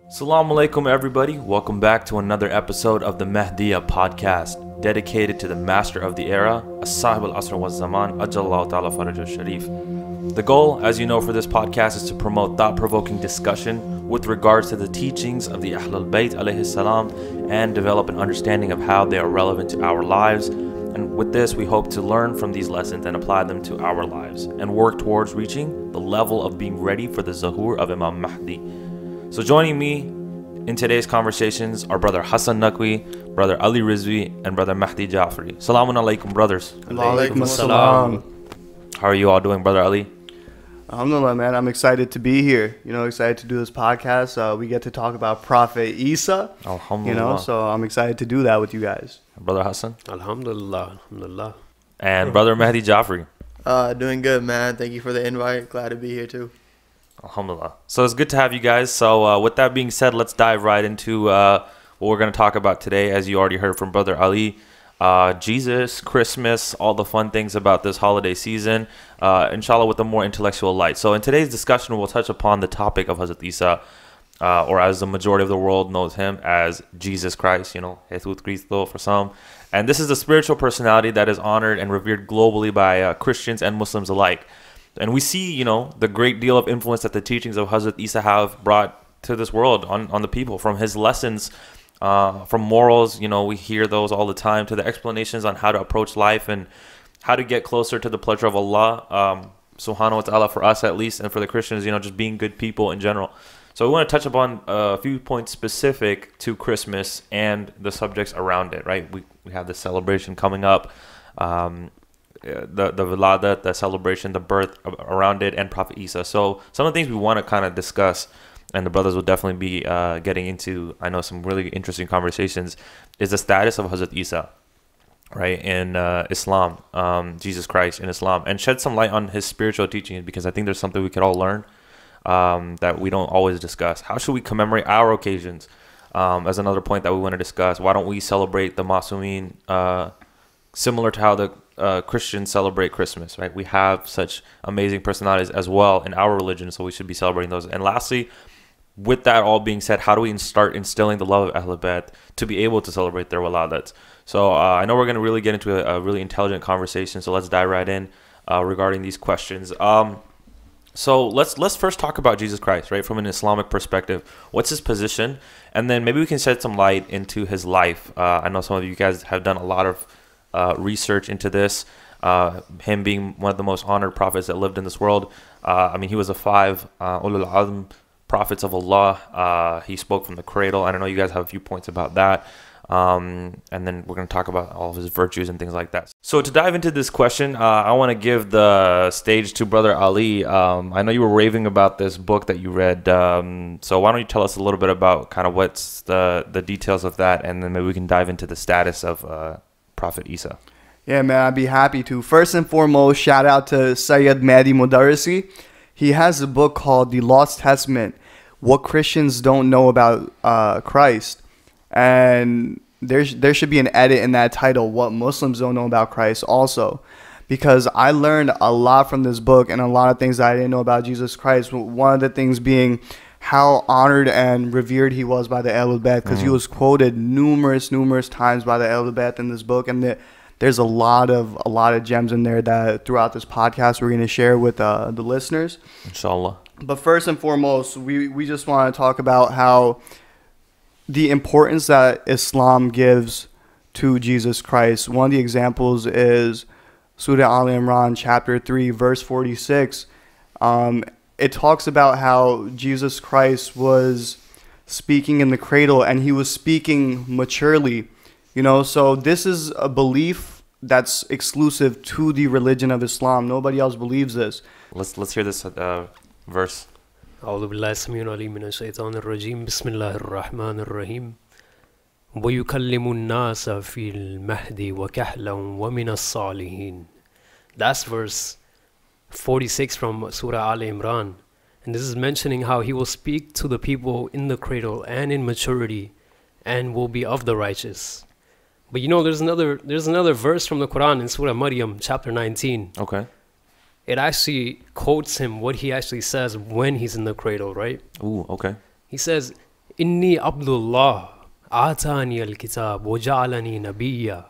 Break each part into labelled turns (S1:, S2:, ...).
S1: Assalamu alaikum everybody, welcome back to another episode of the Mahdiya podcast, dedicated to the master of the era, As-Sahib al-Asr wa Zaman, Ajallahu ta'ala Faraj al-Sharif. The goal, as you know, for this podcast is to promote thought-provoking discussion with regards to the teachings of the Ahlul Bayt alayhi salam and develop an understanding of how they are relevant to our lives. And with this, we hope to learn from these lessons and apply them to our lives and work towards reaching the level of being ready for the Zuhur of Imam Mahdi. So joining me in today's conversations are Brother Hassan Naqvi, Brother Ali Rizvi, and Brother Mahdi Jafri. Salamun alaikum, brothers.
S2: Alaikum assalam.
S1: How are you all doing, Brother Ali?
S2: Alhamdulillah, man. I'm excited to be here. Excited to do this podcast. We get to talk about Prophet Isa.
S1: Alhamdulillah.
S2: So I'm excited to do that with you guys.
S1: Brother Hassan?
S3: Alhamdulillah, alhamdulillah.
S1: And Brother Mahdi Jafri?
S4: Doing good, man. Thank you for the invite. Glad to be here too.
S1: Alhamdulillah. So it's good to have you guys. So with that being said, let's dive right into what we're going to talk about today. As you already heard from Brother Ali, Jesus, Christmas, all the fun things about this holiday season, inshallah with a more intellectual light. So in today's discussion, we'll touch upon the topic of Hazrat Isa, or as the majority of the world knows him as Jesus Christ, Jesus Cristo for some. And this is a spiritual personality that is honored and revered globally by Christians and Muslims alike. And we see, the great deal of influence that the teachings of Hazrat Isa have brought to this world on the people, from his lessons, from morals, we hear those all the time, to the explanations on how to approach life and how to get closer to the pleasure of Allah, subhanahu wa ta'ala, for us at least, and for the Christians, just being good people in general. So we want to touch upon a few points specific to Christmas and the subjects around it, right? We have this celebration coming up, the Wiladat, the celebration, the birth around it, and Prophet Isa. So some of the things we want to kind of discuss, and the brothers will definitely be getting into, I know, some really interesting conversations, is the status of Hazrat Isa, right, in Islam, Jesus Christ in Islam, and shed some light on his spiritual teachings, because I think there's something we could all learn that we don't always discuss. How should we commemorate our occasions? As another point that we want to discuss, why don't we celebrate the Masumin similar to how the Christians celebrate Christmas, right? We have such amazing personalities as well in our religion, so we should be celebrating those. And lastly, with that all being said, how do we start instilling the love of Ahlul Bayt to be able to celebrate their wiladats? So I know we're going to really get into a really intelligent conversation, so let's dive right in regarding these questions. So let's first talk about Jesus Christ, right, from an Islamic perspective. What's his position? And then maybe we can shed some light into his life. I know some of you guys have done a lot of research into this, him being one of the most honored prophets that lived in this world. He was a 5 Ulul Azm prophets of Allah. He spoke from the cradle. I don't know, you guys have a few points about that. And then we're going to talk about all of his virtues and things like that. So to dive into this question, I want to give the stage to Brother Ali. I know you were raving about this book that you read. So why don't you tell us a little bit about kind of what's the details of that, and then maybe we can dive into the status of Prophet Isa.
S2: Yeah, man, I'd be happy to. First and foremost, shout out to Sayyid Mahdi Mudarrisi. He has a book called The Lost Testament, What Christians Don't Know About Christ. And there should be an edit in that title, What Muslims Don't Know About Christ, also. Because I learned a lot from this book, and a lot of things that I didn't know about Jesus Christ. One of the things being how honored and revered he was by the Ahlul Bayt, because he was quoted numerous times by the Ahlul Bayt in this book, and there's a lot of gems in there that throughout this podcast we're going to share with the listeners,
S1: inshallah.
S2: But first and foremost, we just want to talk about how the importance that Islam gives to Jesus Christ. One of the examples is Surah Al Imran chapter 3 verse 46. It talks about how Jesus Christ was speaking in the cradle, and he was speaking maturely. So this is a belief that's exclusive to the religion of Islam. Nobody else believes this.
S1: Let's hear this verse.
S3: أعوذ بالله السميع العليم من الشيطان الرجيم بسم الله الرحمن الرحيم ويكلم الناس في المهد وكهلا ومن الصالحين. That's verse 46 from Surah Al Imran, and this is mentioning how he will speak to the people in the cradle and in maturity, and will be of the righteous. But there's another verse from the Quran in Surah Maryam chapter 19.
S1: Okay.
S3: It actually quotes him what he actually says when he's in the cradle, right?
S1: Ooh, okay.
S3: He says, إني عبد الله آتاني الكتاب وجعلني نبيا.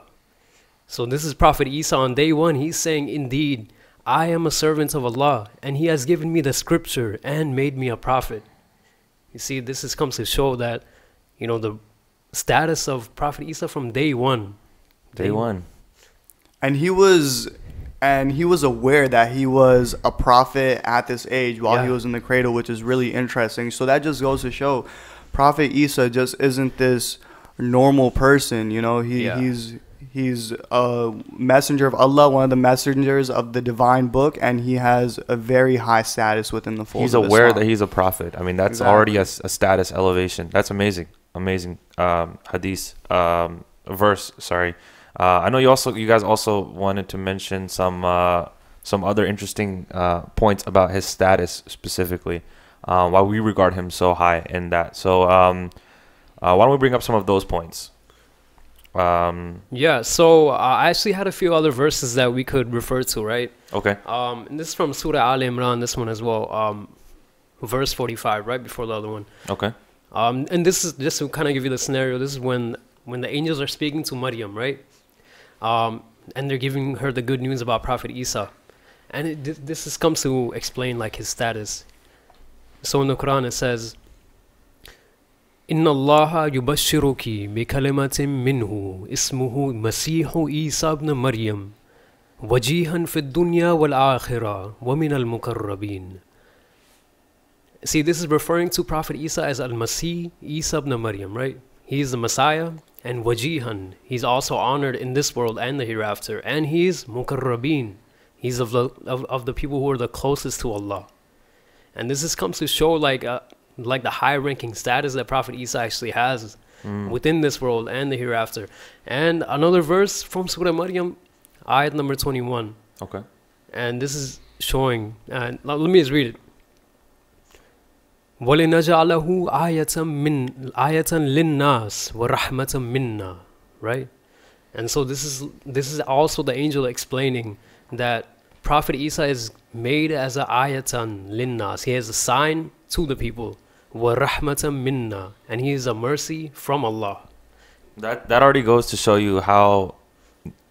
S3: So this is Prophet Isa on day one. He's saying, indeed, I am a servant of Allah, and He has given me the scripture and made me a prophet. You see, comes to show that, the status of Prophet Isa from day one.
S1: Day one.
S2: And he was aware that he was a prophet at this age while he was in the cradle, which is really interesting. So that just goes to show Prophet Isa just isn't this normal person, he's a messenger of Allah, one of the messengers of the divine book, and he has a very high status within the fold.
S1: He's
S2: of
S1: aware
S2: Islam.
S1: that he's a prophet. I mean, that's already a status elevation. That's amazing. Hadith verse. Sorry. I know you guys also wanted to mention some other interesting points about his status specifically, why we regard him so high in that. So why don't we bring up some of those points?
S3: So I actually had a few other verses that we could refer to, right?
S1: Okay.
S3: And this is from Surah Al Imran, this one as well, verse 45, right before the other one.
S1: Okay.
S3: And this is just to kind of give you the scenario. This is when the angels are speaking to Maryam, right? And they're giving her the good news about Prophet Isa, and this comes to explain like his status. So in the Quran it says, إن الله يبشرك بكلمة منه اسمه مسيح عيسى ابن مريم وجيها في الدنيا والآخرة ومن المقربين. See, this is referring to Prophet Isa as Al-Masih, Isa ibn Maryam, right? He is the Messiah, and Wajihan, he's also honored in this world and the hereafter, and he's Mukarrabin, he's of the people who are the closest to Allah. And this comes to show like the high-ranking status that Prophet Isa actually has within this world and the hereafter. And another verse from Surah Maryam, ayat number 21.
S1: Okay.
S3: And this is showing, let me just read it. وَلِنَجْعَلَهُ آيَةً لِلنَّاسِ وَرَحْمَةً مِنَّا. Right? And so this is also the angel explaining that Prophet Isa is made as a ayatan linnas. He has a sign to the people. وَرَحْمَةً مِنَّا. And he is a mercy from Allah.
S1: That already goes to show you how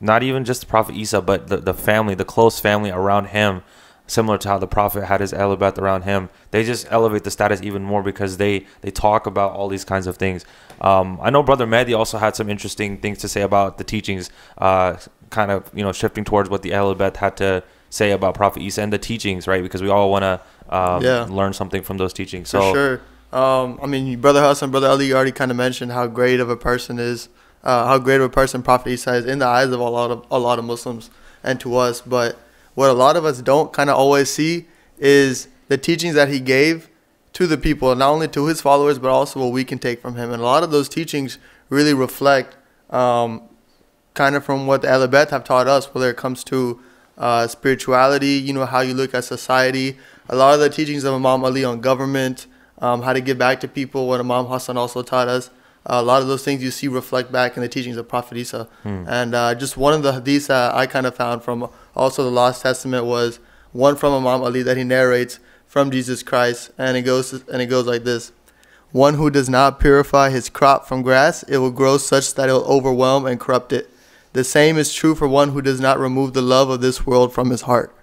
S1: not even just Prophet Isa, but the family, the close family around him, similar to how the Prophet had his Ahl Bayt around him, they just elevate the status even more because they talk about all these kinds of things. I know Brother Mehdi also had some interesting things to say about the teachings, kind of shifting towards what the Ahl Bayt had to say about Prophet Isa and the teachings, right? Because we all want to learn something from those teachings. So,
S4: for sure. I mean, Brother Hassan, Brother Ali already kind of mentioned how great of a person Prophet Isa is in the eyes of a lot of Muslims and to us. But what a lot of us don't kind of always see is the teachings that he gave to the people, not only to his followers, but also what we can take from him. And a lot of those teachings really reflect kind of from what the Ahl Bayt have taught us, whether it comes to spirituality, how you look at society. A lot of the teachings of Imam Ali on government, how to give back to people, what Imam Hassan also taught us. A lot of those things you see reflect back in the teachings of Prophet Isa. And just one of the hadiths that I kind of found from also the Lost Testament was one from Imam Ali that he narrates from Jesus Christ, and it goes like this: one who does not purify his crop from grass, it will grow such that it will overwhelm and corrupt it. The same is true for one who does not remove the love of this world from his heart.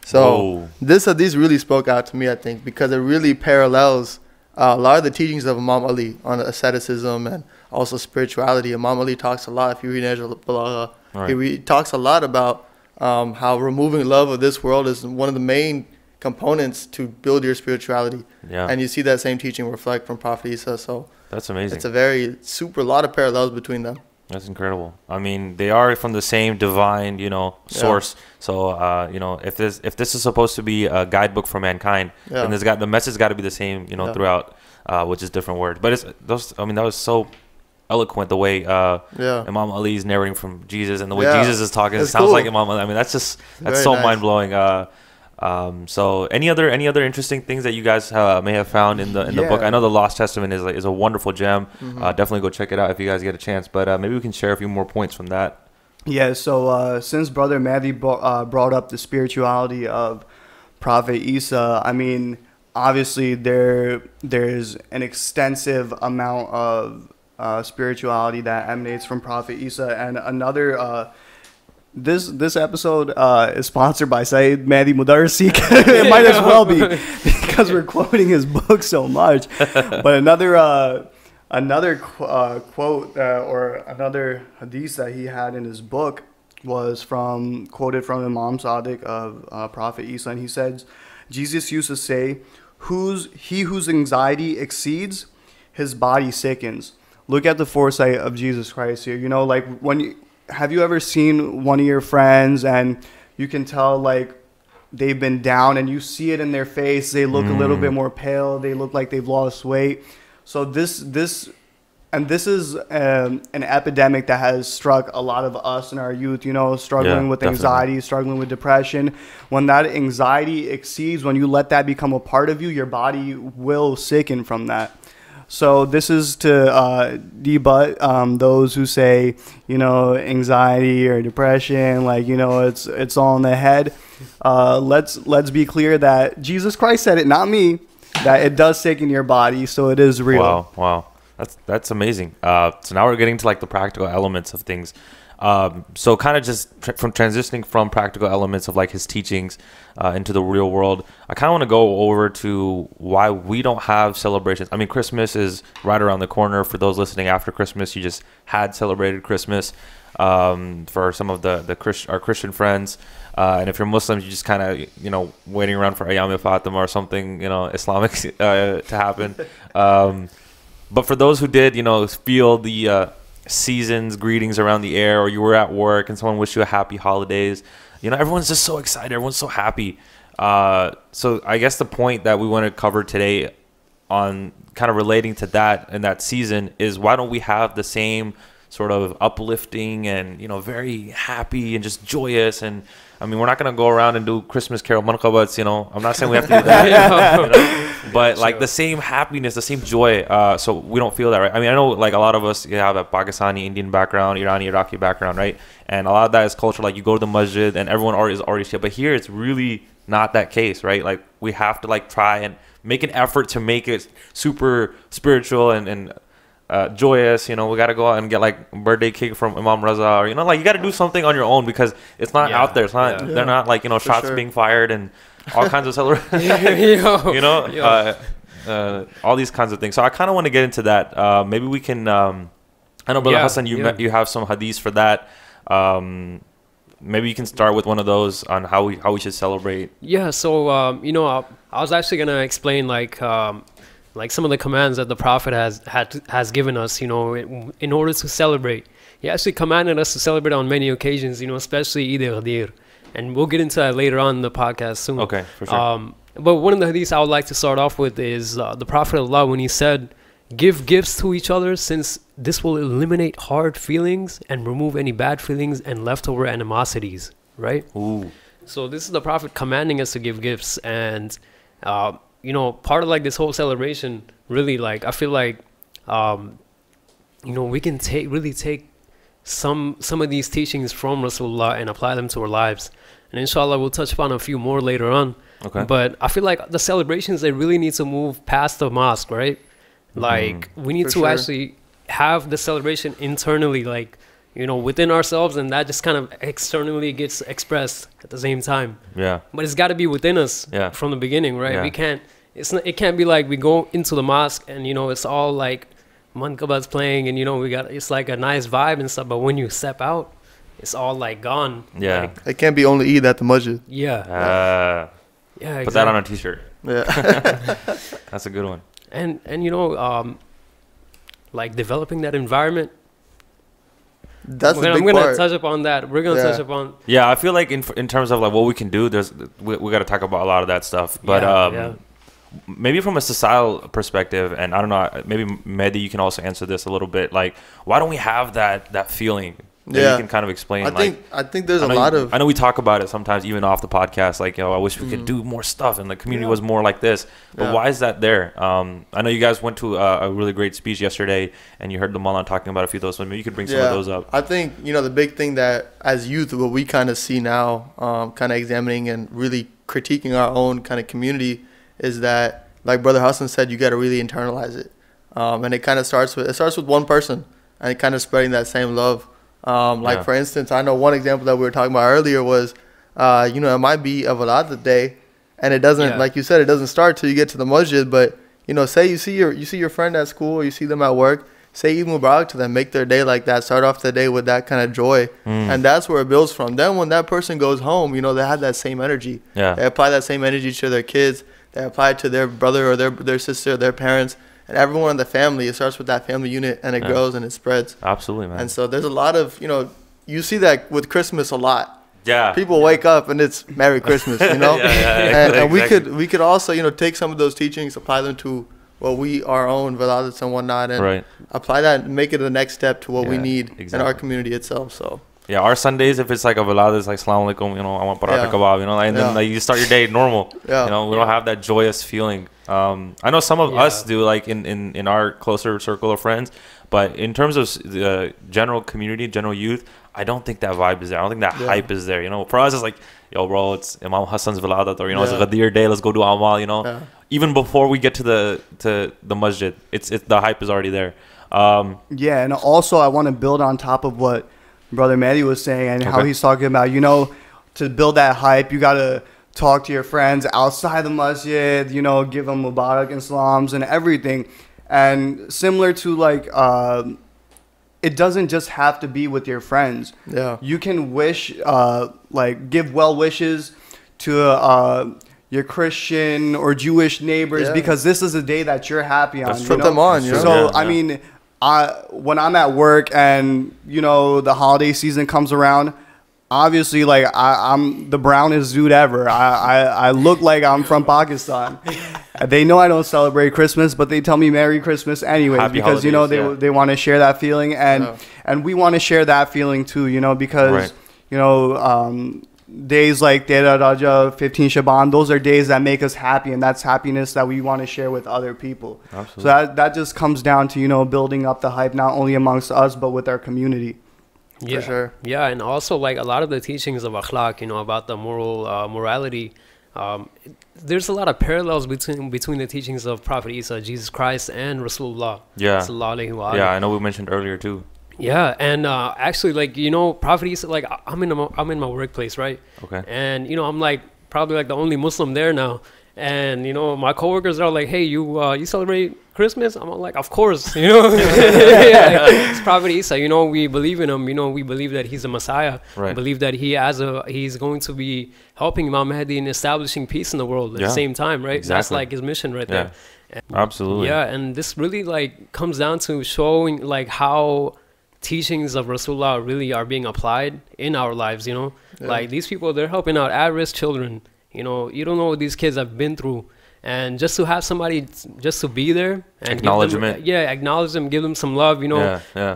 S4: So this hadith really spoke out to me, I think, because it really parallels a lot of the teachings of Imam Ali on asceticism and also spirituality. Imam Ali talks a lot, if you read Nahj al-Balagha, he talks a lot about how removing love of this world is one of the main components to build your spirituality. Yeah. And you see that same teaching reflect from Prophet Isa. So
S1: that's amazing.
S4: It's a lot of parallels between them.
S1: That's incredible. I mean, they are from the same divine, source. Yeah. So, if this is supposed to be a guidebook for mankind, then the message got to be the same, throughout, which is different words. But that was so eloquent the way Imam Ali is narrating from Jesus, and the way Jesus is talking, it sounds like Imam Ali. I mean, that's so nice. Mind blowing. So any other interesting things that you guys may have found in the book? I know the Lost Testament is a wonderful gem. Definitely go check it out if you guys get a chance. But maybe we can share a few more points from that.
S2: Yeah. So since Brother Mehdi brought up the spirituality of Prophet Isa, I mean, obviously there's an extensive amount of spirituality that emanates from Prophet Isa. And another this episode is sponsored by Sayyid Mahdi Mudarrisi. It might as well be, because we're quoting his book so much. But another quote or another hadith that he had in his book was quoted from Imam Sadiq of Prophet Isa, and he said, Jesus used to say, he whose anxiety exceeds, his body sickens. Look at the foresight of Jesus Christ here. You know, like have you ever seen one of your friends and you can tell like they've been down and you see it in their face? They look a little bit more pale. They look like they've lost weight. So this is an epidemic that has struck a lot of us in our youth, you know, struggling with anxiety, struggling with depression. When that anxiety exceeds, when you let that become a part of you, your body will sicken from that. So this is to debut those who say, you know, anxiety or depression, like, you know, it's all in the head. Let's be clear that Jesus Christ said it, not me, that it does sicken your body. So it is real.
S1: Wow. That's amazing. So now we're getting to like the practical elements of things. So kind of just from transitioning from practical elements of like his teachings into the real world, I kind of want to go over to why we don't have celebrations. I mean, Christmas is right around the corner. For those listening after Christmas, you just had celebrated Christmas. For some of our Christian friends, and if you're Muslims, you just kind of, you know, waiting around for Ayam Fatima or something, you know, Islamic to happen. But for those who did, you know, feel the seasons greetings around the air, or you were at work and someone wished you a happy holidays, you know, everyone's just so excited, everyone's so happy. So I guess the point that we want to cover today on kind of relating to that and that season is, why don't we have the same sort of uplifting and, you know, very happy and just joyous? And I mean, we're not going to go around and do Christmas carol manqabats, you know. I'm not saying we have to do that, you know? But like the same happiness, the same joy. So we don't feel that, right? I mean, I know like a lot of us have a Pakistani Indian background, Irani, Iraqi background, right? And a lot of that is culture. Like you go to the masjid and everyone is already shit. But here it's really not that case, right? Like we have to like try and make an effort to make it super spiritual and joyous. You know, we got to go out and get like birthday cake from Imam Raza, or, you know, like you got to do something on your own, because it's not out there. It's not, they're not like, you know, shots being fired and all kinds of celebrations, you know, all these kinds of things. So I kind of want to get into that. Maybe we can, I know, Brother Hassan, you have some hadiths for that. Maybe you can start with one of those on how we should celebrate.
S3: Yeah. So, you know, I was actually going to explain like some of the commands that the Prophet has given us, you know, in order to celebrate. He actually commanded us to celebrate on many occasions, you know, especially Eid al-Ghadir. And we'll get into that later on in the podcast soon.
S1: Okay, for sure.
S3: But one of the hadiths I would like to start off with is the Prophet of Allah, when he said, "Give gifts to each other, since this will eliminate hard feelings and remove any bad feelings and leftover animosities." Right?
S1: Ooh.
S3: So this is the Prophet commanding us to give gifts. And, you know, part of like this whole celebration, really, like, I feel like, you know, we can really take some of these teachings from Rasulullah and apply them to our lives. And inshallah, we'll touch upon a few more later on.
S1: Okay.
S3: But I feel like the celebrations, they really need to move past the mosque, right? Like, we need to actually have the celebration internally, like, you know, within ourselves, and that just kind of externally gets expressed at the same time.
S1: Yeah.
S3: But it's got to be within us from the beginning, right? We can't, it can't be like we go into the mosque and, you know, it's all like manqabats playing and, you know, it's like a nice vibe and stuff, but when you step out, it's all like gone.
S1: Yeah.
S3: Like,
S4: It can't be only Eid at the masjid.
S3: yeah, exactly.
S1: Put that on a t-shirt.
S4: Yeah.
S1: That's a good one.
S3: And you know, like developing that environment.
S4: That's
S3: I'm gonna touch upon that. We're gonna touch upon.
S1: Yeah, I feel like in terms of like what we can do, we got to talk about a lot of that stuff. But maybe from a societal perspective, and I don't know, maybe Mehdi, you can also answer this a little bit. Like, why don't we have that feeling? Maybe you can kind of explain.
S4: I think there's a lot of.
S1: I know we talk about it sometimes, even off the podcast. Like, you know, I wish we could do more stuff, and the community was more like this. But why is that there? I know you guys went to a really great speech yesterday, and you heard the Mullah talking about a few of those. So maybe you could bring some of those up.
S4: I think, you know, the big thing that as youth, what we kind of see now, kind of examining and really critiquing our own kind of community, is that like Brother Hassan said, you got to really internalize it. And it kind of starts with one person, and it kind of spreading that same love. Like for instance, I know one example that we were talking about earlier was, it might be a Walada day, and it doesn't, like you said, it doesn't start till you get to the masjid. But say you see your friend at school, or you see them at work, say Eid Mubarak to them, make their day like that, start off the day with that kind of joy, and that's where it builds from. Then when that person goes home, they have that same energy. They apply that same energy to their kids. They apply it to their brother or their sister, their parents, and everyone in the family. It starts with that family unit, and it grows and it spreads.
S1: Absolutely, man.
S4: And so there's a lot of, you see that with Christmas a lot.
S1: Yeah.
S4: People wake up and it's Merry Christmas, and exactly. we could also, take some of those teachings, apply them to our own Waladas and whatnot, and apply that and make it the next step to what we need in our community itself. So
S1: yeah, our Sundays, if it's like a Walada, it's like Assalamu alaikum, I want paratha kebab, and then like you start your day normal. We don't have that joyous feeling. I know some of us do, like in our closer circle of friends, but in terms of the general community, general youth, I don't think that vibe is there. I don't think that hype is there. For us, it's like, yo, bro, it's Imam Hassan's Walada, or it's a Ghadir day, let's go do Amal. Even before we get to the masjid, it's the hype is already there.
S2: And also I want to build on top of what Brother Mehdi was saying, and how he's talking about, to build that hype, you got to talk to your friends outside the masjid, give them Mubarak and salams and everything. And similar to like, it doesn't just have to be with your friends. You can wish, give well wishes to your Christian or Jewish neighbors, because this is a day that you're happy on.
S4: Let's put them on.
S2: So, I mean, when I'm at work and, the holiday season comes around, obviously, like, I'm the brownest dude ever. I look like I'm from Pakistan. They know I don't celebrate Christmas, but they tell me Merry Christmas anyways.
S1: Happy
S2: because,
S1: holidays,
S2: they want to share that feeling. And we want to share that feeling too, because, days like Tera Raja, 15 Shaban, those are days that make us happy, and that's happiness that we want to share with other people.
S1: Absolutely.
S2: So that just comes down to, building up the hype, not only amongst us, but with our community.
S3: Yeah,
S4: for sure.
S3: Yeah, and also like a lot of the teachings of akhlaq, about the morality, there's a lot of parallels between the teachings of Prophet Isa, Jesus Christ, and Rasulullah.
S1: Yeah.
S3: Yeah,
S1: I know we mentioned earlier too.
S3: Yeah, and actually, like, Prophet Isa, like, I'm in my workplace, right?
S1: Okay.
S3: And I'm like probably like the only Muslim there now. And my coworkers are like, "Hey, you celebrate Christmas?" I'm like, "Of course, it's Prophet Isa. We believe in him. We believe that he's a Messiah.
S1: Right.
S3: We believe that he's going to be helping Imam Mahdi in establishing peace in the world at the same time, right?
S1: Exactly.
S3: That's like his mission right there. And,
S1: absolutely.
S3: Yeah, and this really like comes down to showing like how teachings of Rasulullah really are being applied in our lives. Like these people, they're helping out at-risk children. You don't know what these kids have been through. And just to have somebody just to be there and
S1: acknowledgement.
S3: Acknowledge them, give them some love,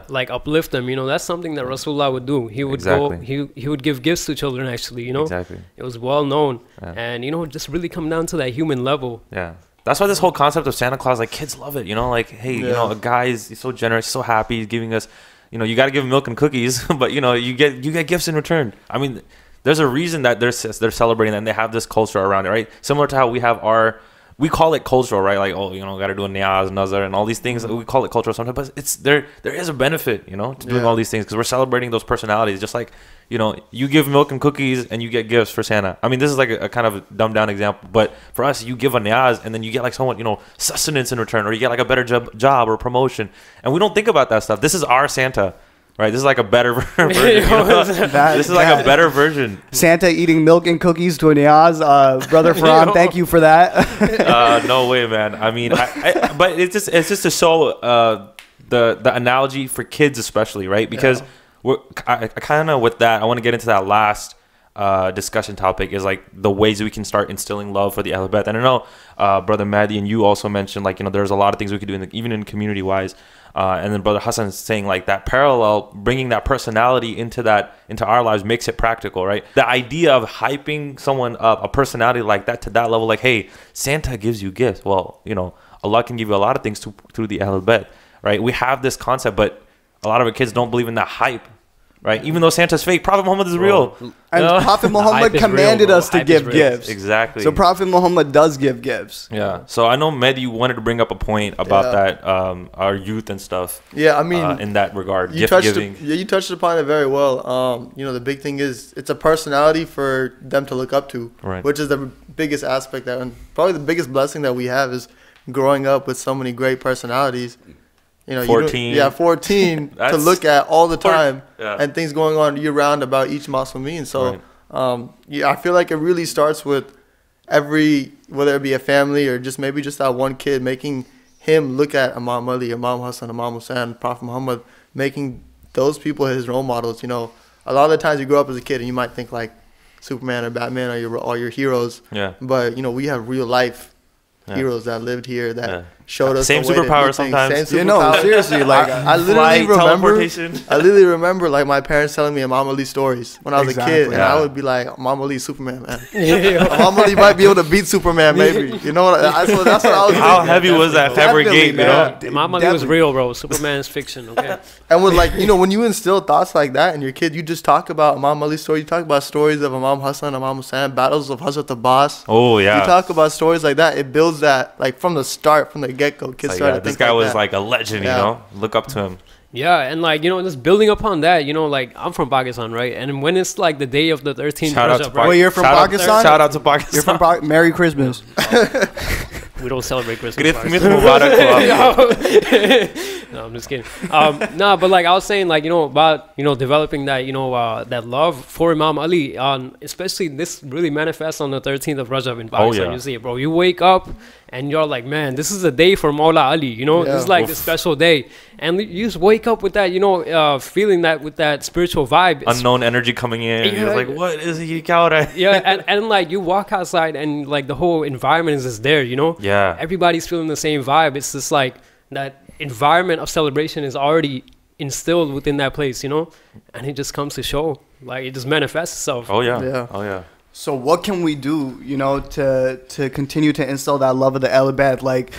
S3: like uplift them. That's something that Rasulullah would do. He would go, he would give gifts to children, actually,
S1: Exactly.
S3: It was well known. And, just really come down to that human level.
S1: Yeah. That's why this whole concept of Santa Claus, like, kids love it, like, hey, a guy is so generous, so happy, he's giving us, you got to give him milk and cookies, but, you get gifts in return. I mean, there's a reason that they're celebrating that, and they have this culture around it, right? Similar to how we have we call it cultural, right? Like, got to do a niyaz, nazar, and all these things. We call it cultural sometimes, but there is a benefit, to doing all these things, because we're celebrating those personalities. Just like, you give milk and cookies and you get gifts for Santa. I mean, this is like a kind of dumbed down example, but for us, you give a niyaz and then you get like somewhat, sustenance in return, or you get like a better job or promotion. And we don't think about that stuff. This is our Santa. Right, this is like a better version. This is like a better version.
S2: Santa eating milk and cookies to a niyaz. Brother Farhan, thank you for that.
S1: No way, man. I mean, but it's just to show the analogy for kids, especially, right? Because I kind of with that, I want to get into that last discussion topic, is like the ways we can start instilling love for the Ahl Bayt. And I know Brother Mahdi and you also mentioned, like, there's a lot of things we could do even in community wise. And then Brother Hassan is saying, like, that parallel, bringing that personality into our lives makes it practical, right? The idea of hyping someone up, a personality like that, to that level, like, hey, Santa gives you gifts. Well, Allah can give you a lot of things through the Ahl Bayt, right? We have this concept, but a lot of our kids don't believe in that hype. right? Even though Santa's fake, Prophet Muhammad is real.
S2: And
S1: Yeah.
S2: Prophet
S3: Hype
S2: Muhammad
S3: is real,
S2: commanded
S3: bro.
S2: us to
S3: Hype
S2: give
S3: is real.
S2: gifts.
S1: Exactly.
S2: So Prophet Muhammad does give gifts.
S1: Yeah. So I know Mehdi, you wanted to bring up a point about
S4: Yeah.
S1: that, our youth and stuff.
S4: Yeah, I mean,
S1: In that regard,
S4: you
S1: gift
S4: touched
S1: giving.
S4: you touched upon it very well. The big thing is it's a personality for them to look up to,
S1: Right.
S4: which is the biggest aspect that, and probably the biggest blessing that we have is growing up with so many great personalities. You know,
S1: 14.
S4: 14 to
S1: That's-
S4: look at all the time,
S1: Yeah.
S4: and things going on year round about each Muslimin. So,
S1: Right.
S4: I feel like it really starts with whether it be a family or just maybe just that one kid, making him look at Imam Ali, Imam Hassan, Imam Hussein, Prophet Muhammad, making those people his role models. You know, a lot of the times you grow up as a kid and you might think like Superman or Batman are your heroes.
S1: Yeah.
S4: But, we have real life
S1: Yeah.
S4: heroes that lived here that
S1: Yeah.
S4: showed us
S1: Same
S4: the way to do
S1: superpower
S4: things.
S1: sometimes.
S4: Same
S2: You know,
S4: superpower.
S2: seriously, like
S4: I literally
S1: Flight,
S4: remember.
S1: teleportation.
S4: I literally remember like my parents telling me Imam Ali stories when I was a kid,
S2: Exactly.
S4: and
S1: Yeah.
S4: I would be like, Imam Ali, Superman, man.
S3: Yeah.
S4: Imam Ali might be able to beat Superman, maybe. You know what? That's what I was
S1: How
S4: thinking.
S1: heavy was that fabric
S2: Definitely,
S1: gate, you
S2: man.
S1: know?
S3: Imam Ali was real, bro. Superman's fiction, okay?
S4: And with when you instill thoughts like that in your kid, you just talk about Imam Ali stories. You talk about stories of Imam Hassan, Imam Hussein, battles of Hazrat Abbas.
S1: Oh, yeah.
S4: You talk about stories like that. It builds that like from the start, from the get go. Kids
S1: Like,
S4: start
S1: yeah,
S4: to
S1: this
S4: think
S1: guy was
S4: that.
S1: like a legend,
S4: Yeah.
S1: you know? Look up to him.
S3: Yeah, and just building upon that, like I'm from Pakistan, right? And when it's like the day of the 13th
S1: Shout out to
S3: Rajab, right?
S2: Wait, you're from
S1: Shout out-
S2: Pakistan?
S1: Shout out to Pakistan.
S2: You're from Merry Christmas.
S3: We don't celebrate Christmas.
S1: Christmas
S3: Pakistan.
S1: Mubarak to
S3: No, I'm just kidding. No, but like I was saying, like about developing that that love for Imam Ali. Especially this really manifests on the 13th of Rajab in Pakistan.
S1: yeah.
S3: You see it, bro. You wake up and you're like, man, this is a day for Maula Ali.
S4: Yeah.
S3: This is like a special day, and you just wake up with that, feeling that with that spiritual vibe. It's
S1: Unknown energy coming in. He was
S3: Yeah.
S1: like, what is he? Kaura?
S3: yeah, and like you walk outside and like the whole environment is just there,
S1: Yeah.
S3: everybody's feeling the same vibe. It's just like that environment of celebration is already instilled within that place, and it just comes to show, like it just manifests itself.
S1: Oh, yeah.
S4: Yeah.
S1: Oh, yeah.
S2: So what can we do, to continue to instill that love of the Alibad? Like,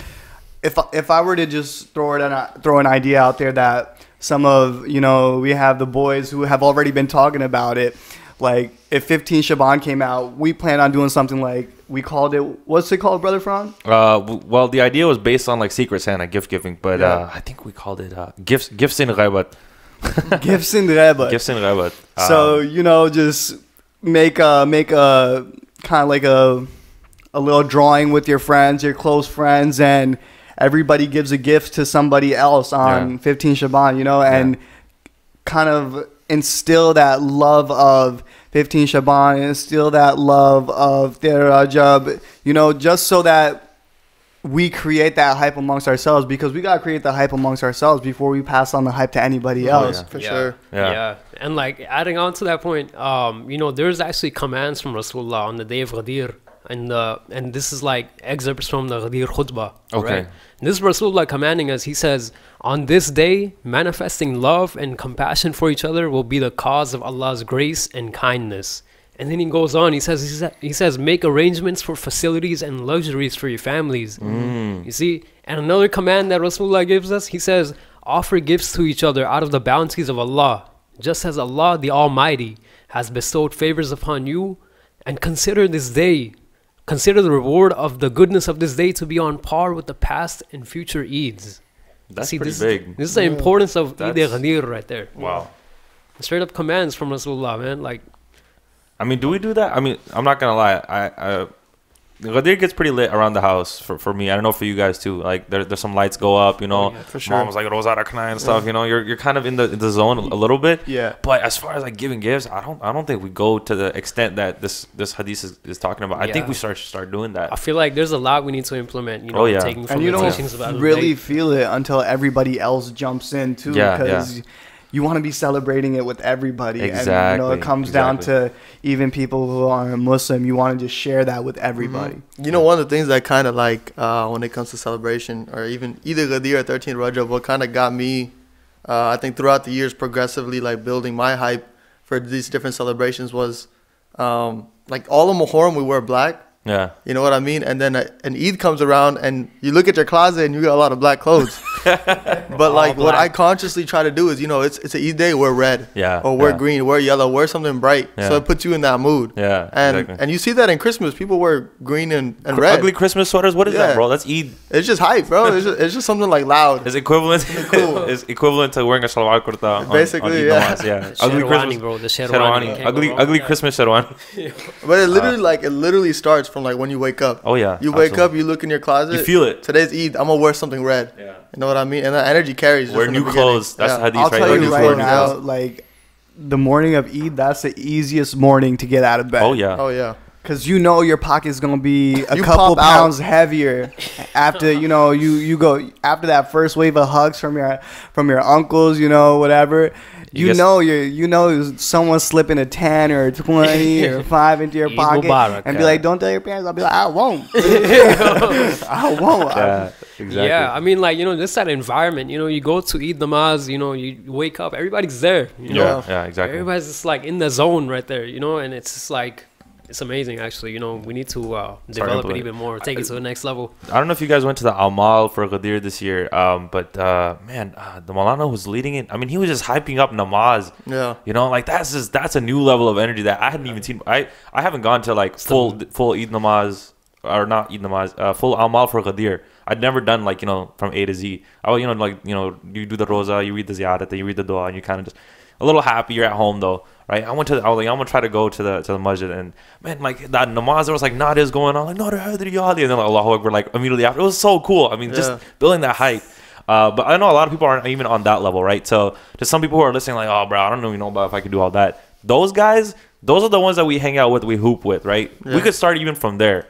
S2: if I were to just throw an idea out there that some of we have the boys who have already been talking about it. Like, if 15 Shaban came out, we plan on doing something like we called it. What's it called, Brother Fran?
S1: Well, the idea was based on like Secret Santa gift giving, but
S2: Yeah.
S1: I think we called it gifts in Ghaibat.
S2: Gifts in Reba.
S1: Gifts in Ghaibat.
S2: So just make a kind of like a little drawing with your friends, your close friends, and everybody gives a gift to somebody else on
S1: Yeah.
S2: 15 Shaban, and kind of instill that love of 15 Shaban, instill that love of their Rajab, just so that we create that hype amongst ourselves, because we got to create the hype amongst ourselves before we pass on the hype to anybody else.
S1: yeah.
S4: for sure.
S1: Yeah.
S3: And like adding on to that point, there's actually commands from Rasulullah on the day of Ghadir, and this is like excerpts from the Ghadir khutbah.
S1: Okay.
S3: Right? And this is Rasulullah commanding us. He says, on this day, manifesting love and compassion for each other will be the cause of Allah's grace and kindness. And then he goes on. He says, make arrangements for facilities and luxuries for your families. You see, and another command that Rasulullah gives us, he says, offer gifts to each other out of the bounties of Allah, just as Allah the Almighty has bestowed favors upon you. And consider this day, consider the reward of the goodness of this day to be on par with the past and future Eids.
S1: That's
S3: See,
S1: pretty
S3: this
S1: big.
S3: This is the importance of Eid
S1: That's-
S3: al-Ghadir right there.
S1: Wow.
S3: Straight up commands from Rasulullah, man. Like,
S1: I mean, do we do that? I mean, I'm not gonna lie. I Ghadir gets pretty lit around the house for me. I don't know for you guys too. Like there's some lights go up,
S3: yeah,
S4: for sure.
S1: Mom's like Rosada Kana and stuff. You're kind of in the zone a little bit.
S2: Yeah.
S1: But as far as like giving gifts, I don't think we go to the extent that this hadith is talking about. I think
S3: Yeah.
S1: we start doing that.
S3: I feel like there's a lot we need to implement,
S1: Oh, yeah.
S3: taking from
S2: And you
S3: the
S2: don't
S3: teachings about
S2: really feel it until everybody else jumps in too,
S1: Yeah,
S2: because you want to be celebrating it with everybody. And
S1: Exactly,
S2: it comes down
S1: exactly.
S2: to even people who are Muslim. You want to just share that with everybody.
S4: You know, one of the things that kind of like when it comes to celebration, or even either Ghadir or 13 Rajab, what kind of got me, I think throughout the years, progressively like building my hype for these different celebrations was like all of Muharram we wear black,
S1: Yeah.
S4: You know what I mean? And then an Eid comes around and you look at your closet and you got a lot of black clothes. But like what I consciously try to do is, you know, it's an Eid day, wear red.
S1: Yeah.
S4: Or wear
S1: yeah.
S4: green, wear yellow, wear something bright.
S1: Yeah.
S4: So it puts you in that mood.
S1: Yeah.
S4: And
S1: exactly.
S4: and you see that in Christmas. People wear green and red.
S1: Ugly Christmas sweaters. What is
S4: Yeah.
S1: that, bro? That's Eid.
S4: It's just hype, bro. It's just something like loud.
S1: It's equivalent.
S4: Cool.
S1: It's equivalent to wearing a shalwar kurta. On,
S4: Basically,
S1: on Eid
S4: yeah.
S1: namaz, yeah.
S3: The Sherwani, bro. The Sherwani. Can't
S1: Ugly,
S3: go wrong
S1: ugly
S3: with
S1: Christmas sherwani.
S4: But it literally starts from like when you wake up.
S1: Oh yeah.
S4: You wake
S1: absolutely.
S4: up, you look in your closet.
S1: You feel it.
S4: Today's Eid. I'm gonna wear something red.
S1: Yeah.
S4: You know what I mean? And that energy carries. just
S1: Wear
S4: from the
S1: new
S4: beginning.
S1: clothes. That's the hadith
S2: I'll
S1: right
S2: tell
S1: there.
S2: you
S1: New
S2: right
S1: clothes.
S2: now, like the morning of Eid, that's the easiest morning to get out of bed.
S1: Oh yeah.
S4: Oh yeah.
S2: Cause you know your pocket's gonna be a
S4: You
S2: couple
S4: pop out.
S2: pounds heavier after you go after that first wave of hugs from your uncles, you know, whatever.
S1: You
S2: You know someone's slipping a 10 or 20 or 5 into your
S3: Eid
S2: pocket
S3: Mubarak,
S2: and be
S1: yeah.
S2: like, don't tell your parents. I'll be like, I won't. I won't.
S1: Yeah. Exactly.
S3: Yeah, I mean, like, you know, this that environment. You know, you go to Eid namaz. You know, you wake up, everybody's there. You know,
S1: Yeah. Yeah. Exactly.
S3: everybody's just like in the zone right there. You know, and it's just like it's amazing. Actually, you know, we need to develop it
S1: implement
S3: even more, take it to the next level.
S1: I don't know if you guys went to the Amal for Ghadir this year, but man, the Maulana was leading it. I mean, he was just hyping up namaz.
S4: Yeah.
S1: You know, like that's a new level of energy that I hadn't even seen. I haven't gone to like full Eid namaz or not Eid namaz, full Amal for Ghadir. I'd never done like, you know, from A to Z. I you know, like, you know, you do the roza, you read the ziyarat, then you read the dua, and you kind of just a little happy. You're at home though, right? I was like, I'm gonna try to go to the masjid, and man, like that namaz, there was like nadis going on, like Nada Hadri Yali, and then like Allahu Akbar, like immediately after. It was so cool. I mean, just building that hype. But I know a lot of people aren't even on that level, right? So to some people who are listening, like, oh, bro, I don't even know about if I could do all that. Those guys, those are the ones that we hang out with, we hoop with, right?
S4: Yeah.
S1: We could start even from there.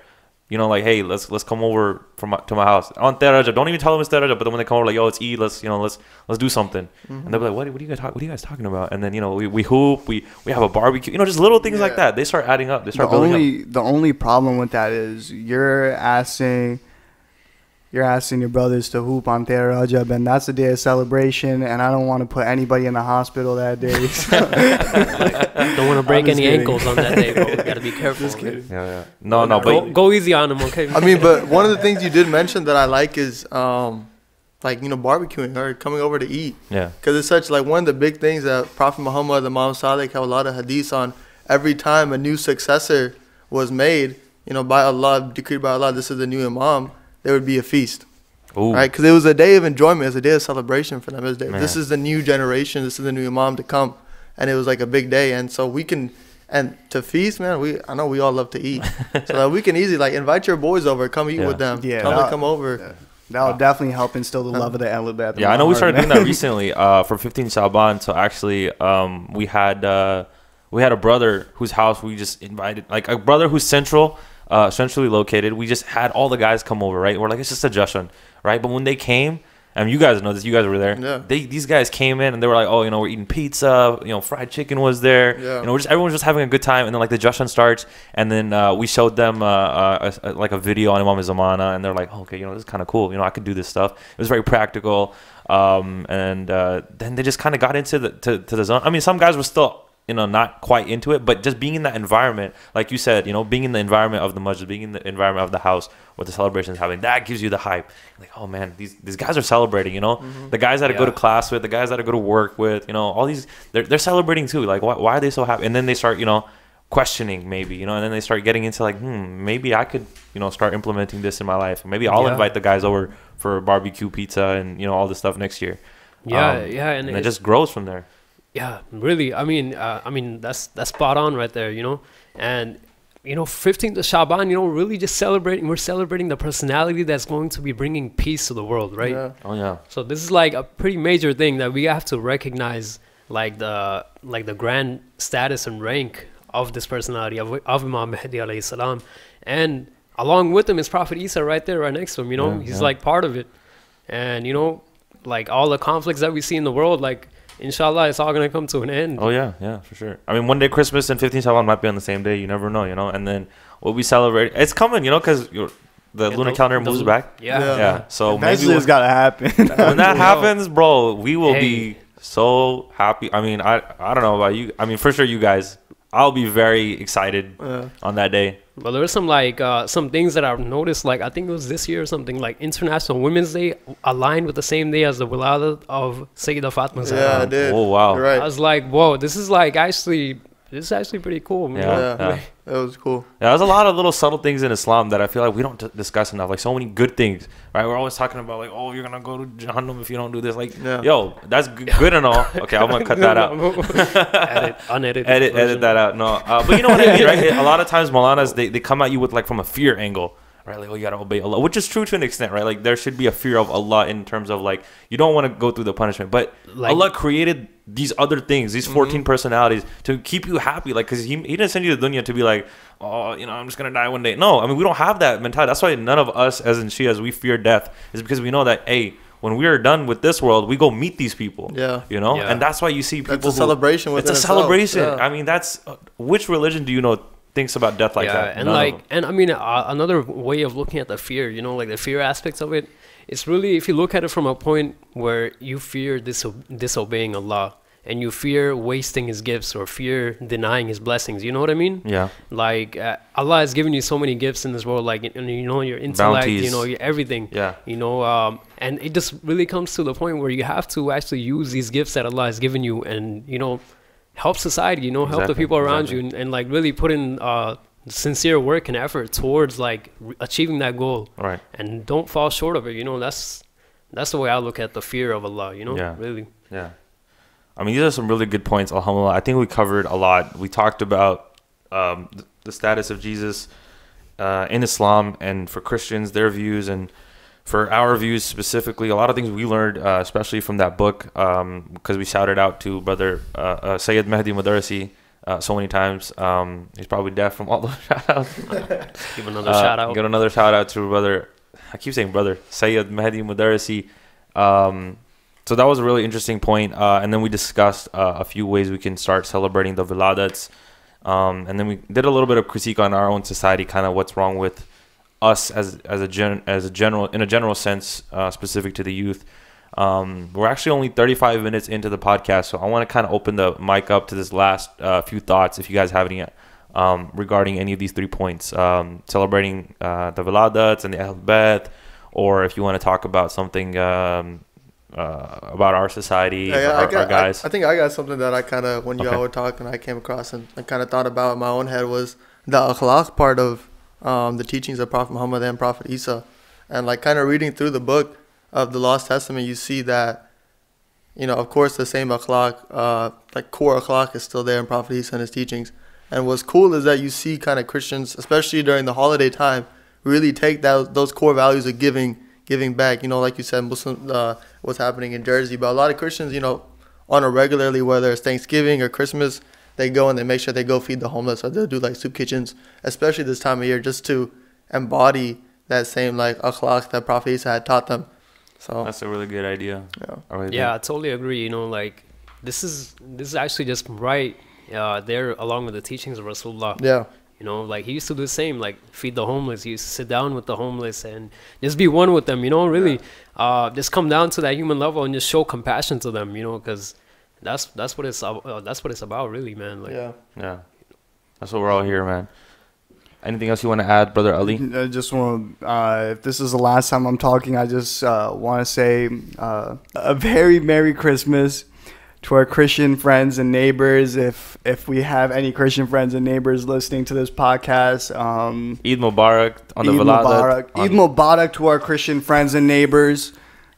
S1: You know, like, hey, let's come over to my house on Terajab. Don't even tell them it's Terajab, but then when they come over, like, yo, it's Eid, let's do something. And they'll be like, what are you guys talking about? And then, you know, we hoop, we have a barbecue, you know, just little things like that. They start adding up. They start building up.
S2: The only problem with that is you're asking your brothers to hoop on Tera Rajab, and that's a day of celebration, and I don't want to put anybody in the hospital that day.
S3: Don't want to break
S2: just
S3: any
S2: kidding.
S3: ankles on that day, bro. You gotta be careful.
S2: Just kidding.
S1: Yeah. No, but
S3: Go easy on them, okay?
S4: I mean, but one of the things you did mention that I like is like, you know, barbecuing or coming over to eat.
S1: yeah.
S4: Because it's such like one of the big things that Prophet Muhammad, the Imam Salih have a lot of hadiths on. Every time a new successor was made, you know, by Allah, decreed by Allah, this is the new Imam, there would be a feast.
S1: Ooh.
S4: Right? Because it was a day of enjoyment. It was a day of celebration for them. It was this
S1: Man.
S4: is the new generation. This is the new Imam to come. And it was like a big day. And so we can, and to feast, man, I know we all love to eat. So that we can easily like invite your boys over, come eat
S1: Yeah.
S4: with them.
S2: Yeah,
S4: Tell them
S2: that-
S4: to come over.
S2: That'll definitely help instill the love of the Ehlul
S1: Yeah, I know we started doing that recently for 15 Shaban. So actually, we had a brother whose house we just invited, like a brother who's centrally located. We just had all the guys come over, right? We're like, it's just a Jashan, right? But when they came, and you guys know this, you guys were there.
S4: Yeah.
S1: These guys came in and they were like, oh, you know, we're eating pizza, you know, fried chicken was there.
S4: Yeah.
S1: You know, everyone was just having a good time. And then like the Jashan starts, and then we showed them like a video on Imam Zamana, and they're like, oh, okay, you know, this is kind of cool. You know, I could do this stuff. It was very practical. And then they just kind of got into the zone. I mean, some guys were still, you know, not quite into it, but just being in that environment, like you said, you know, being in the environment of the masjid, being in the environment of the house where the celebration is happening, that gives you the hype. Like, oh man, these guys are celebrating, you know, the guys that I go to class with, the guys that I go to work with, you know, all these, they're celebrating too. Like, why are they so happy? And then they start, you know, questioning maybe, you know, and then they start getting into like, maybe I could, you know, start implementing this in my life. Maybe I'll invite the guys over for barbecue pizza and, you know, all this stuff next year. And it just grows from there.
S3: Yeah, really. I mean, that's spot on right there, you know. And you know, 15th of Shaban, you know, really just celebrating. We're celebrating the personality that's going to be bringing peace to the world, right?
S4: Yeah.
S1: Oh yeah.
S3: So this is like a pretty major thing that we have to recognize, like the grand status and rank of this personality of Imam Mahdi alayhi salam, and along with him is Prophet Isa right there, right next to him. You know, he's like part of it, and you know, like all the conflicts that we see in the world, like. Inshallah, it's all gonna come to an end.
S1: Oh yeah, for sure. I mean, one day Christmas and 15th Shaban might be on the same day. You never know, you know. And then what we celebrate, it's coming, you know, because the lunar calendar moves back.
S3: Yeah.
S1: So
S2: Eventually,
S1: maybe
S2: it's gotta happen.
S1: when that happens, bro, we will be so happy. I mean, I don't know about you. I mean, for sure, you guys I'll be very excited
S4: Yeah.
S1: on that day.
S3: But there were some some things that I've noticed, like I think it was this year or something, like International Women's Day aligned with the same day as the Wiladat of Sayyidah Fatma Zahra.
S4: Yeah, I did.
S1: Oh, wow.
S4: You're right.
S3: I was like, whoa, this is actually pretty cool. You
S1: Yeah,
S3: know?
S1: yeah.
S4: That was cool.
S1: Yeah, there's a lot of little subtle things in Islam that I feel like we don't discuss enough. Like so many good things, right? We're always talking about like, oh, you're gonna go to Jahannam if you don't do this. Like,
S4: Yeah.
S1: yo, that's good and all. Okay, I'm gonna cut that out.
S3: Unedited.
S1: Edit
S3: version.
S1: that out. No, but you know what I mean, right? A lot of times, Malanas they come at you with like from a fear angle, right? Like, oh, you gotta obey Allah, which is true to an extent, right? Like there should be a fear of Allah in terms of like you don't want to go through the punishment, but
S3: Like-
S1: Allah created these other things, these 14 personalities to keep you happy, like because he didn't send you to dunya to be like, oh, you know, I'm just gonna die one day. No, I mean we don't have that mentality. That's why none of us as in Shias we fear death, is because we know that when we are done with this world, we go meet these people.
S4: Yeah.
S1: You know,
S3: Yeah.
S1: and that's why you see people.
S4: That's a celebration
S1: It's
S4: within
S1: a
S4: itself.
S1: celebration.
S4: Yeah.
S1: I mean, that's which religion do you know thinks about death like that?
S3: and
S1: None of
S3: like,
S1: them.
S3: and I mean, another way of looking at the fear, you know, like the fear aspects of it, it's really if you look at it from a point where you fear disobeying Allah and you fear wasting His gifts or fear denying His blessings. You know what I mean?
S1: Yeah,
S3: Like Allah has given you so many gifts in this world, like you know your intellect,
S1: Bounties.
S3: you know your everything.
S1: yeah,
S3: You know, and it just really comes to the point where you have to actually use these gifts that Allah has given you, and you know, help society. You know, help the
S1: Exactly,
S3: people around
S1: exactly.
S3: you, and like really put in sincere work and effort towards like achieving that goal,
S1: right.
S3: and don't fall short of it. You know, that's the way I look at the fear of Allah. You know,
S1: Yeah.
S3: really.
S1: Yeah. I mean, these are some really good points, alhamdulillah. I think we covered a lot. We talked about the status of Jesus in Islam, and for Christians, their views, and for our views specifically. A lot of things we learned, especially from that book, because we shouted out to Brother Sayyid Mehdi Mudarrisi so many times. He's probably deaf from all those shout-outs.
S3: Give another shout out.
S1: Give another shout out to Brother, I keep saying Brother, Sayyid Mehdi Mudarrisi. So that was a really interesting point. And then we discussed a few ways we can start celebrating the Viladats. And then we did a little bit of critique on our own society, kind of what's wrong with us in a general sense, specific to the youth. We're actually only 35 minutes into the podcast, so I want to kind of open the mic up to this last few thoughts, if you guys have any regarding any of these 3 points, celebrating the Viladats and the Ahl Bayt, or if you want to talk about something about our society,
S4: Yeah,
S1: our guys.
S4: I think I got something that I kind of, when
S1: Okay.
S4: y'all were talking, I came across and I kind of thought about in my own head was the akhlaq part of the teachings of Prophet Muhammad and Prophet Isa. And like kind of reading through the book of the Lost Testament, you see that, you know, of course the same akhlaq, like core akhlaq is still there in Prophet Isa and his teachings. And what's cool is that you see kind of Christians, especially during the holiday time, really take those core values of giving back. You know, like you said, Muslim, what's happening in Jersey. But a lot of Christians, you know, on a regularly, whether it's Thanksgiving or Christmas, they go and they make sure they go feed the homeless, or they'll do like soup kitchens, especially this time of year, just to embody that same like akhlaq that Prophet Isa had taught them. So
S1: That's a really good idea.
S4: yeah.
S1: I really
S3: Yeah, I
S1: think.
S3: totally agree. You know, like this is actually just right there along with the teachings of Rasulullah.
S4: Yeah.
S3: You know, like he used to do the same, like feed the homeless. He used to sit down with the homeless and just be one with them. You know, really, just come down to that human level and just show compassion to them. You know, because that's what it's about, really, man. Like,
S4: Yeah.
S1: Yeah, that's what we're all here, man. Anything else you want to add, Brother Ali?
S2: I just want to, if this is the last time I'm talking, I just want to say a very Merry Christmas to our Christian friends and neighbors. If we have any Christian friends and neighbors listening to this podcast,
S1: Eid Mubarak on the
S2: Eid
S1: Viladat.
S2: Mubarak. Eid Mubarak to our Christian friends and neighbors.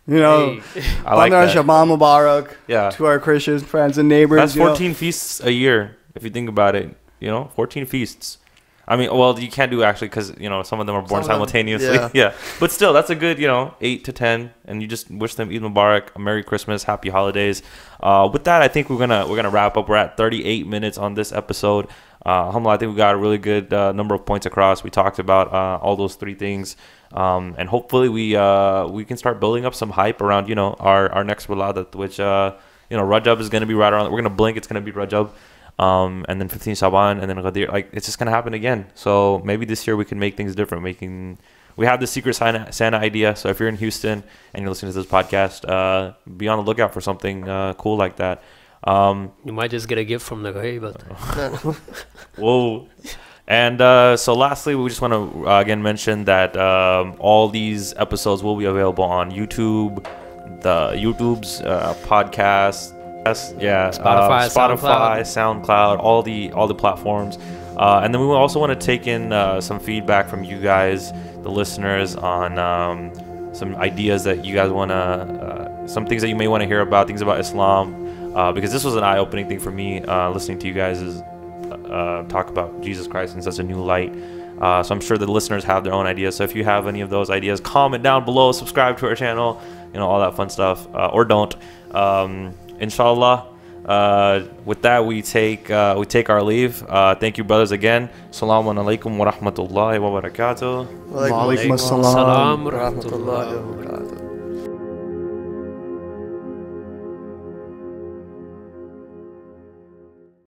S2: You know,
S3: hey,
S1: I like
S2: Bandar
S1: that.
S2: Shaban Mubarak
S1: Yeah.
S2: to our Christian friends and neighbors.
S1: That's
S2: you know.
S1: 14 feasts a year, if you think about it. You know, 14 feasts. I mean, well, you can't do actually because, you know, some of them are born
S4: Some of them,
S1: simultaneously.
S4: yeah.
S1: Yeah. But still, that's a good, 8 to 10. And you just wish them Eid Mubarak, a Merry Christmas, Happy Holidays. With that, I think we're gonna wrap up. We're at 38 minutes on this episode. Alhamdulillah, I think we got a really good number of points across. We talked about all those 3 things. And hopefully we can start building up some hype around, our next Wiladat, which, Rajab is going to be right around. We're going to blink. It's going to be Rajab. And then 15 Shaban, and then Ghadir. Like, it's just going to happen again. So maybe this year we can make things different. We have the Secret Santa idea. So if you're in Houston and you're listening to this podcast, be on the lookout for something cool like that.
S3: You might just get a gift from the ghaib.
S1: Whoa. And so lastly, we just want to again mention that all these episodes will be available on YouTube, YouTube's podcast, Spotify, SoundCloud, all the platforms. And then we also want to take in some feedback from you guys, the listeners, on some ideas that you guys want to, some things that you may want to hear about, things about Islam, because this was an eye-opening thing for me, listening to you guys talk about Jesus Christ in such a new light. So I'm sure the listeners have their own ideas. So if you have any of those ideas, comment down below, subscribe to our channel, all that fun stuff, or don't. Inshallah. With that, we take our leave. Thank you, brothers, again. Assalamu alaikum wa rahmatullahi wa barakatuh.
S2: Wa alaikum assalam.
S3: Wa rahmatullahi wa barakatuh.